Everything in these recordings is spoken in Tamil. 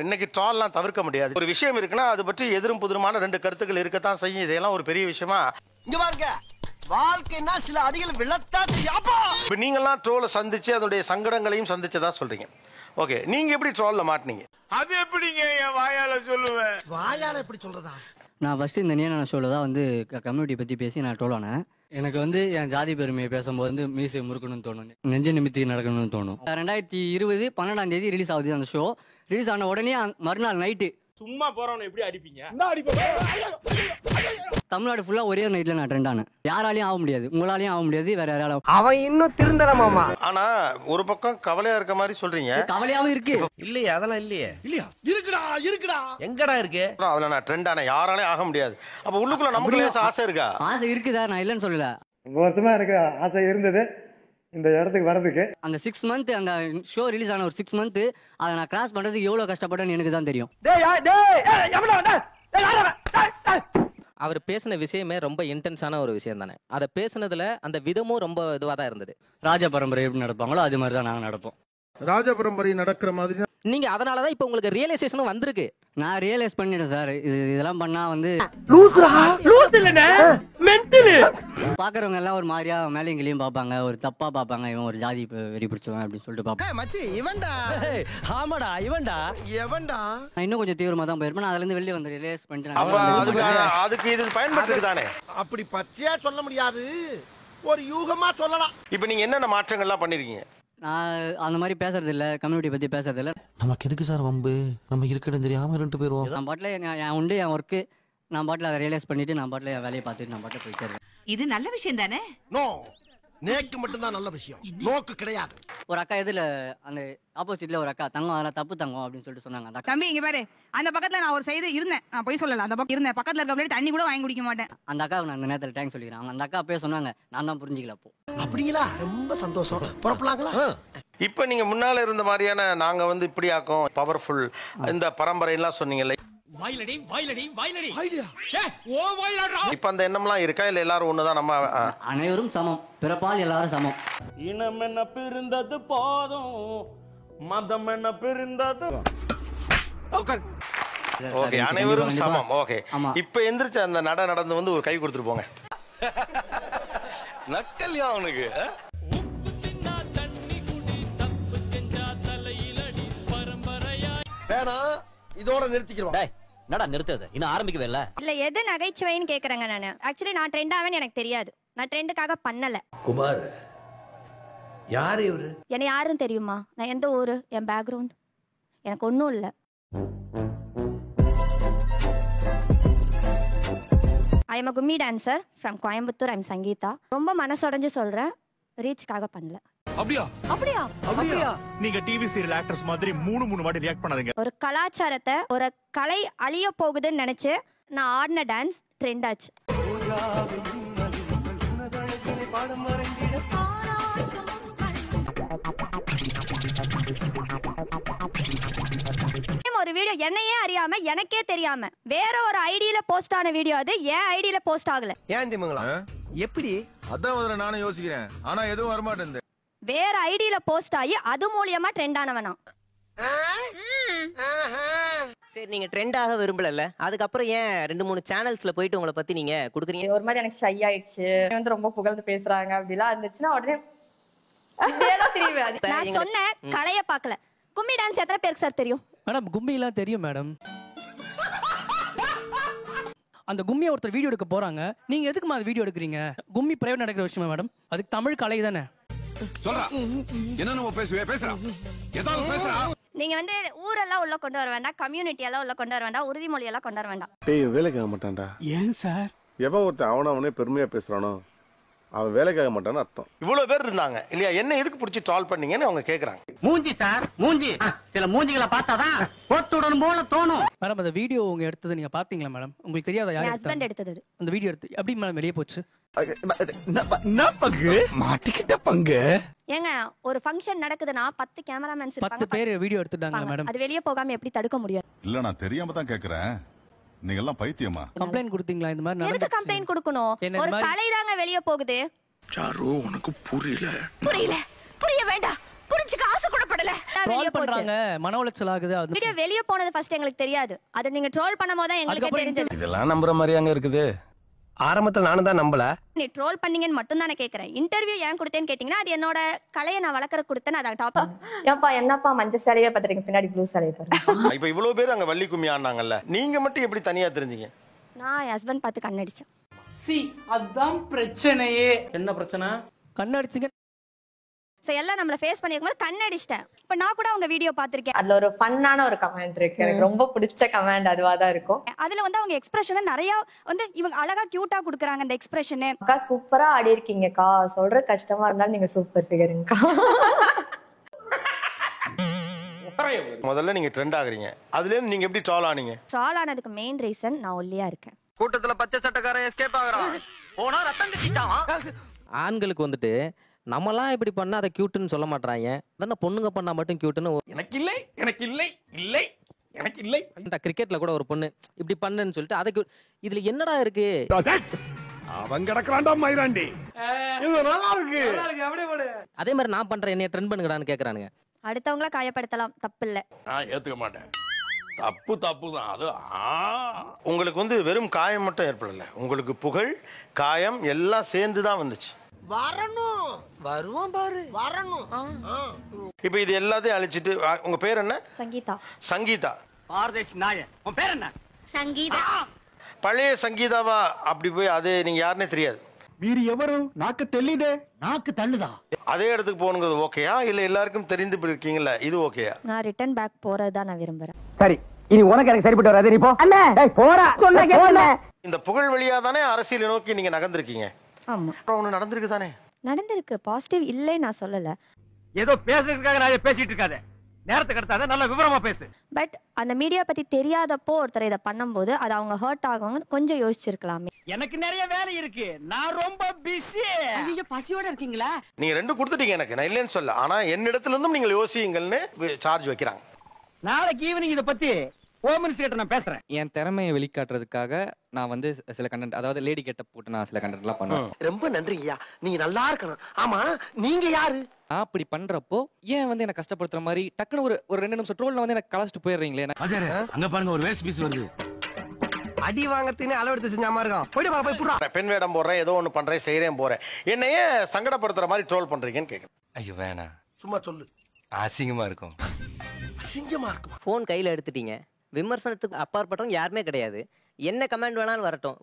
இன்னைக்கு ட்ரால்லாம் தவிர்க்க முடியாது. ஒரு விஷயம் இருக்குன்னா அது பற்றி எதிரும் புதிருமான ரெண்டு கருத்துக்கள் இருக்கத்தான் செய்யும். இதெல்லாம் ஒரு பெரிய விஷயமா இங்க பாருங்க. வாழ்க்கைன்னா சில அடிகள் விழத்தான். இப்ப நீங்கெல்லாம் ட்ரோலை சந்திச்சு அதனுடைய சங்கடங்களையும் சந்திச்சதா சொல்றீங்க. ஓகே, நீங்க எப்படி ட்ரோல்ல மாட்டீங்க? அது எப்படிங்க என் வாயால சொல்லுவேன்? வாயால எப்படி சொல்றதா? நான் ஃபர்ஸ்ட் இந்த நீயான ஷோல தான் வந்து கம்யூனிட்டி பத்தி பேசி நான் ட்ரோல் ஆனேன். எனக்கு வந்து என் ஜாதி பெருமையை பேசும்போது வந்து மீசை முறுக்கணும்னு தோணும், நெஞ்ச நிமித்தி நடக்கணும்னு தோணும். 2020 12ஆம் தேதி ரிலீஸ் ஆகுது அந்த ஷோ. ரிலீஸ் ஆன உடனே மறுநாள் நைட்டு சும்மா போறவனை எப்படி அடிப்பீங்க? தமிழ்நாடு ஃபுல்லா ஒரே ஒரு நைட்ல நான் ட்ரெண்ட் ஆனேன். யாராலையும் ஆக முடியாது, உங்களாலையும் ஆக முடியாது, வேற யாராலும். அவன் இன்னும் திருந்தலமாமா. ஆனா ஒரு பக்கம் கவலையா இருக்க மாதிரி சொல்றீங்க. கவலையாவும் இருக்கு. இல்லையே, அதெல்லாம் இல்லையே. இல்லையா? இருக்குடா. எங்கடா இருக்கு? அதுல நான் ட்ரெண்ட் ஆன யாராலையும் ஆக முடியாது. அப்ப உள்ளுக்குள்ள நமக்கு ஆசை இருக்கா? ஆசை இருக்குதா, நான் இல்லைன்னு சொல்லல. வருஷமா எனக்கு ஆசை இருந்தது இந்த இடத்துக்கு வரதுக்கு. அந்த 6 மந்த் அந்த ஷோ ரிலீஸ் ஆன ஒரு 6 மந்த் அதை நான் கிராஸ் பண்றதுக்கு எவ்வளவு கஷ்டப்பட்டேன்னு எனக்கு தான் தெரியும். அவர் பேசின விஷயமே ரொம்ப இன்டென்ஸான ஒரு விஷயம் தானே. அதை பேசுனதுல அந்த விதமும் ரொம்ப இதுவாக தான் இருந்தது. ராஜ பரம்பரை எப்படி நடப்பாங்களோ அது மாதிரி தான் நாங்கள் நடப்போம். ராஜ பரம்பரை நடக்கிற மாதிரி நீங்க அதனாலதான் இப்ப உங்களுக்கு ரியலைசேஷனும் வந்திருக்கு. நான் ரியலைஸ் பண்ணிட்டேன் சார், இதெல்லாம் பண்ணா வந்து பாக்குறவங்க எல்லாம் ஒரு மாதிரியா மேலையும் கிளியும் பாப்பாங்க, ஒரு தப்பா பாப்பாங்க, இவன் ஒரு ஜாதி வெறி பிடிச்சவன் அப்படின்னு சொல்லிட்டு பாப்பாங்க. மச்சி இவன்டா. ஆமாடா இவன்டா. எவன்டா? நான் இன்னும் கொஞ்சம் தீவிரமா தான் போயிருப்பேன். அதுல இருந்து வெளியே வந்து ரியலைஸ் பண்ணிட்டேன். அதுக்கு இது பயன்படுத்துக்கு தானே. அப்படி பச்சையா சொல்ல முடியாது, ஒரு யூகமா சொல்லலாம். இப்ப நீங்க என்னென்ன மாற்றங்கள்லாம் பண்ணிருக்கீங்க? நான் அந்த மாதிரி பேசுறது இல்ல, கம்யூனிட்டி பத்தி பேசுறது இல்ல. நமக்கு எதுக்கு சார் வம்பு? நம்ம இருக்கணும் தெரியாம 2 பேரும் நான் பாட்டில என் உண்டு என் ஒர்க்கு, நான் பாட்டில அதை ரியலைஸ் பண்ணிட்டு நான் பாட்டில என் வேலையை பார்த்துட்டு நான் பாட்டில போயிட்டு. இது நல்ல விஷயம் தானே? நோ, நேக்கு மட்டும்தான் நல்ல விஷயம், நோக்கு கிடையாது. ஒரு அக்கா எதுல அந்த ஆப்போசிட்ல ஒரு அக்கா தங்கம் அதெல்லாம் தப்பு தங்கம் அப்படின்னு சொல்லிட்டு சொன்னாங்க. தம்பி இங்க பாரு, அந்த பக்கத்துல நான் ஒரு சைடு இருந்தேன், நான் போய் சொல்லல, அந்த பக்கம் இருந்தேன், பக்கத்துல இருக்க முன்னாடி தண்ணி கூட வாங்கி குடிக்க மாட்டேன். அந்த அக்காவுக்கு நான் அந்த நேரத்தில் தேங்க்ஸ் சொல்லிக்கிறேன். அந்த அக்கா அப்பயே சொன்னாங்க, நான் தான் புரிஞ்சிக்கல அப்போ. அப்படிங்களா? ரொம்ப சந்தோஷம். புறப்படலாங்களா? இப்ப நீங்க முன்னால இருந்த மாதிரியான நாங்க வந்து இப்படி ஆக்கும் பவர்ஃபுல் இந்த பரம்பரை எல்லாம் சொன்னீங்கல்ல, இப்ப அந்த எண்ணம்லாம் இருக்கா இல்ல எல்லாரும் ஒண்ணுதான்? நம்ம அனைவரும் சமம், பிறப்பால் எல்லாரும் சமம். இனம் என்ன பிரிந்தது போதும், மதம் என்ன பிரிந்தது. ஓகே, அனைவரும் சமம். ஓகே, இப்ப எந்திரிச்சு அந்த நடந்து வந்து ஒரு கை கொடுத்துட்டு போங்க. நக்கல்யா அவனுக்கு. வேணா இதோட நிறுத்திக்கிறோம். என்னடா நிறுத்தது? இன்னும் ஆரம்பிக்கவே இல்ல. இல்ல எது நகைச்சுவைன்னு கேக்குறேங்க நானு. ஆக்சுவலி நான் ட்ரெண்ட் ஆவேன்னு எனக்கு தெரியாது. நான் ட்ரெண்டுக்காக பண்ணல. குமார் யார் இவரு? என்ன யாரும் தெரியுமா? நான் எந்த ஊரு, என் பேக்ரவுண்ட் எனக்கு ஒன்றும் இல்லை. I am a Kummi dancer from Coimbatore. I am Sangeetha. ரொம்ப மனசுடைஞ்சு சொல்றேன், ரீச்சுக்காக பண்ணல. அப்படியா? அப்படியா? அப்படியா? நீங்க டிவி சீரியல் ஆக்டர்ஸ் மாதிரி 3 வாட்டி ரியாக்ட் பண்ணாதீங்க. ஒரு கலாச்சாரத்தை, ஒரு கலை அழிய போகுதுன்னு நினைச்சு நான் ஆடின டான்ஸ் ட்ரெண்ட் ஆச்சு. ஒரு வீடியோ என்னையே அறியாம, எனக்கே தெரியாம வேற ஒரு ஐடியில போஸ்ட் ஆன வீடியோ, அது என் ஐடியில போஸ்ட் ஆகல. ஏன் தெரியுங்களா? எப்படி? அதான் நானும் யோசிக்கிறேன், ஆனா எதுவும் வர மாட்டேங்குது. வேற ஐடியில போஸ்ட் ஆகி அது மூலியமா ட்ரெண்ட் ஆனவனா. சரி, நீங்க ட்ரெண்ட் ஆக விரும்பல, அதுக்கப்புறம் ஏன் 2-3 சேனல்ஸ்ல போயிட்டு உங்களை பத்தி நீங்க குடுக்குறீங்க? ஒரு மாதிரி எனக்கு ஷை ஆயிடுச்சு, வந்து ரொம்ப புகழ்ந்து பேசுறாங்க அப்படிலாம் இருந்துச்சுன்னா உடனே நான் சொன்னேன் கலைய பார்க்கல. கும்மி டான்ஸ் எத்தனை பேருக்கு சார் தெரியும்? மேடம் கும்மிலாம் தெரியும் மேடம். அந்த கும்மியை ஒருத்தர் வீடியோ எடுக்க போறாங்க, நீங்க எதுக்கு அந்த வீடியோ எடுக்கிறீங்க? கும்மி பிரைவேட் நடக்கிற விஷயமா மேடம்? அதுக்கு தமிழ் கலை தானே. சொல்றா என்ன நம்ம பேசுறா ஏதாவது பேசுறா. நீங்க வந்து ஊரெல்லாம் உள்ள கொண்டு வர வேண்டாம், கம்யூனிட்டி எல்லாம் உள்ள கொண்டு வர வேண்டாம், உறுதிமொழி எல்லாம் கொண்டு வர வேண்டாம். டேய் வேலைக்காக மாட்டான்டா. ஏன் சார்? எவன் ஒருத்தன் அவனே பெருமையா பேசுறானோ அவன் வேலைக்காக மாட்டான்னு அர்த்தம். இவ்வளவு பேர் இருந்தாங்க இல்லையா, என்ன எதுக்கு பிடிச்சி ட்ரால் பண்ணீங்கன்னு அவங்க கேக்குறாங்க. மூஞ்சி சார், மூஞ்சி சில மூஞ்சிகளை பார்த்தாதான் போட்டுடன் போல தோணும். மேடம் அந்த வீடியோ உங்க எடுத்தது நீங்க பாத்தீங்களா மேடம்? உங்களுக்கு தெரியாதா யார் ஹஸ்பண்ட் எடுத்தது? அந்த வீடியோ எடுத்து எப்படி மேடம் வெளியே போச்சு? மாட்டிக்கிட்ட பங்கு. ஏங்க ஒரு ஃபங்க்ஷன் நடக்குதுன்னா 10 கேமராமேன்ஸ் இருப்பாங்க, 10 பேர் வீடியோ எடுத்துட்டாங்க மேடம். அது வெளியே போகாம எப்படி தடுக்க முடியும்? இல்ல நான் தெரியாம தான் கேக்குறேன், நீங்க எல்லாம் பைத்தியமா? கம்ப்ளைன்ட் கொடுத்தீங்களா இந்த மாதிரி? எதுக்கு கம்ப்ளைன்ட் கொடுக்கணும்? ஒரு கலை தாங்க வெளியே போகுது. சாரு உனக்கு புரியல. புரிய வேண்டாம், புரிஞ்சுக்க ஆசை கூட படல. ட்ரோல் பண்றாங்க, மன உளைச்சல் ஆகுது. அது வீடியோ வெளிய போனது ஃபர்ஸ்ட் எங்களுக்கு தெரியாது. அது நீங்க ட்ரோல் பண்ணும்போது தான் எங்களுக்கு தெரிஞ்சது. இதெல்லாம் நம்புற மாதிரி அங்க இருக்குது. ஆரம்பத்துல நானும் தான் நம்பல. நீ ட்ரோல் பண்ணீங்கன்னு மட்டும் தான் நான் கேக்குறேன். இன்டர்வியூ ஏன் கொடுத்தேன்னு கேட்டீங்கன்னா அது என்னோட கலையை நான் வளர்க்கற கொடுத்தேன். அதான் டாப். ஏன்பா என்னப்பா மஞ்சள் சாலையே பாத்துறீங்க, பின்னாடி ப்ளூ சாலையை பாருங்க. இப்ப இவ்வளவு பேர் அங்க வள்ளி கும்மி ஆடினாங்கல்ல, நீங்க மட்டும் எப்படி தனியா தெரிஞ்சீங்க? நான் என் ஹஸ்பண்ட் பார்த்து கண்ணடிச்சேன். அதான் பிரச்சனையே. என்ன பிரச்சனை? கண்ணடிச்சிங்க. சோ எல்லாம் நம்மள ஃபேஸ் பண்ணிருக்கும்போது கண்ணடிச்சிட்டேன். இப்ப நான் கூட அவங்க வீடியோ பாத்திருக்கேன். அதுல ஒரு ஃபன்னான ஒரு கமெண்ட் இருக்கு, எனக்கு ரொம்ப பிடிச்ச கமெண்ட் அதுவா தான் இருக்கும். அதுல வந்து அவங்க எக்ஸ்பிரஷன் நிறைய வந்து இவங்க அழகா கியூட்டா குடுக்குறாங்க அந்த எக்ஸ்பிரஷன். அக்கா சூப்பரா ஆடி இருக்கீங்கக்கா, சொல்ற கஷ்டமா இருந்தாலும் நீங்க சூப்பர் ஃபிகருங்கக்கா. முதல்ல நீங்க ட்ரெண்ட் ஆகுறீங்க, அதுல இருந்து நீங்க எப்படி ட்ரால் ஆனீங்க? ட்ரால் ஆனதுக்கு மெயின் ரீசன் நான் ஒல்லியா இருக்கேன். கூட்டத்துல பச்சை சட்டக்காரன் எஸ்கேப் ஆகுறான். போனா ரத்தம் கட்டிச்சான். ஆண்களுக்கு வந்துட்டு நம்மலாம் இப்படி பண்ணா அதை கியூட்டுன்னு சொல்ல மாட்டாங்க. அதான் பொண்ணுங்க பண்ணா மட்டும் கியூட்டுன்னு. எனக்கு இல்லை எனக்கு இல்லை இல்லை எனக்கு இல்லை. கிரிக்கெட்ல கூட ஒரு பொண்ணு இப்படி பண்ணுன்னு சொல்லிட்டு அதை இதுல என்னடா இருக்கு? அவன் கிடக்குறான்டா மயிராண்டி. அதே மாதிரி நான் பண்றேன், என்னைய ட்ரெண்ட் பண்ணுங்கடான்னு கேக்குறானுங்க. அடுத்தவங்கள காயப்படுத்தலாம், தப்பு இல்ல. நான் ஏத்துக்க மாட்டேன். தப்பு தப்பு தான் அது. உங்களுக்கு வந்து வெறும் காயம் மட்டும் ஏற்படல, உங்களுக்கு புகழ் காயம் எல்லாம் சேர்ந்து தான் வந்துச்சு. வரணும். வருவான் பாரு. வரணும். இப்போ இது எல்லாத்தையும் அழிச்சிட்டு உங்க பேர் என்ன? சங்கீதா. சங்கீதா. பாரதேஷ் நாய. உன் பேர் என்ன? சங்கீதா. பழைய சங்கீதாவா? அப்படி போய் அது நீங்க யாருன்னே தெரியாது. வீரு எவரு? நாக்கு தெல்லிதே. நாக்கு தள்ளுதா. அதே இடத்துக்கு போகணுங்கிறது ஓகேயா, இல்ல எல்லாருக்கும் தெரிந்து இருக்கீங்கல்ல இது ஓகேயா? நான் ரிட்டர்ன் பேக் போறதுதான் நான் விரும்புறேன். சரி, இனி உனக்கு எனக்கு சரிப்பட்டு வராது. நீ போ. அண்ணே போறா. சொன்ன கேட்கல. இந்த புகழ் வழியா தானே அரசியலை நோக்கி நீங்க நகர்ந்திருக்கீங்க. ஆமா. ஒண்ணு நடந்திருக்கு தானே? நடந்திருக்கு. பாசிட்டிவ் இல்லை நான் சொல்லல. ஏதோ பேசுறதுக்காக நான் பேசிட்டு இருக்காத. நேரத்துக்கு எடுத்தாத, நல்ல விவரமா பேசு. பட் அந்த மீடியா பத்தி தெரியாதப்போ ஒருத்தர் இதை பண்ணும்போது அது அவங்க ஹர்ட் ஆகும்னு கொஞ்சம் யோசிச்சிருக்கலாமே. எனக்கு நிறைய வேலை இருக்கு, நான் ரொம்ப பிஸி. நீங்க பசியோட இருக்கீங்களா? நீங்க ரெண்டு கொடுத்துட்டீங்க எனக்கு, நான் இல்லைன்னு சொல்ல. ஆனா என்னிடத்துல இருந்தும் நீங்கள் யோசியுங்கள்னு சார்ஜ் வைக்கிறாங்க. நாளைக்கு ஈவினிங் இதை பத்தி ஹோம் மினிஸ்டர் கிட்ட நான் பேசுறேன். என் திறமையை வெளிக்காட்டுறதுக்காக நான் வந்து சில கண்டென்ட், அதாவது லேடி கெட்டப் போட்டு நான் சில கண்டென்ட்லாம் பண்ணுவேன். ரொம்ப நன்றிங்கய்யா, நீங்க நல்லா இருக்கணும். ஆமா, நீங்க யாரு? அப்படி பண்றப்போ ஏன் வந்து என்ன கஷ்டப்படுத்துற மாதிரி டக்குன்னு ஒரு 2 நிமிஷம் ட்ரோல்ல வந்து எனக்கு கலாச்சிட்டு போயிடுறீங்களே. அங்க பாருங்க ஒரு வேஸ்ட் பீஸ் வருது. அடி வாங்கறதுன்னு அளவெடுத்து செஞ்சாம இருக்கான். போயிட்டு போய் புடுறா. பெண் வேடம் போடுறேன், ஏதோ ஒன்று பண்றேன், செய்யறேன், போறேன். என்னையே சங்கடப்படுத்துற மாதிரி ட்ரோல் பண்றீங்கன்னு கேட்குறேன். ஐயோ வேணாம், சும்மா சொல்லு. அசிங்கமா இருக்கும். அசிங்கமா இருக்கும். போன் கையில எடுத்துட்டீங்க, விமர்சனத்துக்கு அப்பாற்பட்டவங்க யாருமே கிடையாது. என்ன கமெண்ட் வேணாலும் வரட்டும்.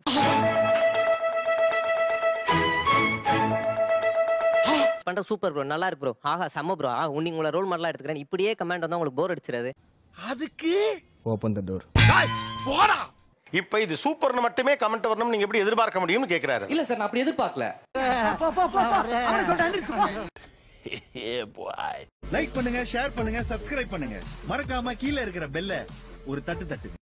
பண்ற சூப்பர் ப்ரோ, நல்லா இருக்கு ப்ரோ, ஆஹா செம்ம ப்ரோ, நீங்க உங்களை ரோல் மாடலா எடுத்துக்கிறேன், இப்படியே கமெண்ட் வந்தா உங்களுக்கு போர் அடிச்சிடாது. அதுக்கு ஓபன் தி டோர். போடா. இப்ப இது சூப்பர்னு மட்டுமே கமெண்ட் வரணும் நீங்க எப்படி எதிர்பார்க்க முடியும்னு கேக்குறாரு. இல்ல சார், நான் அப்படி எதிர்பார்க்கல. லைக் பண்ணுங்க, ஷேர் பண்ணுங்க, சப்ஸ்கிரைப் பண்ணுங்க. மறக்காம கீழே இருக்கிற பெல்ல ஒரு தட்டு தட்டு.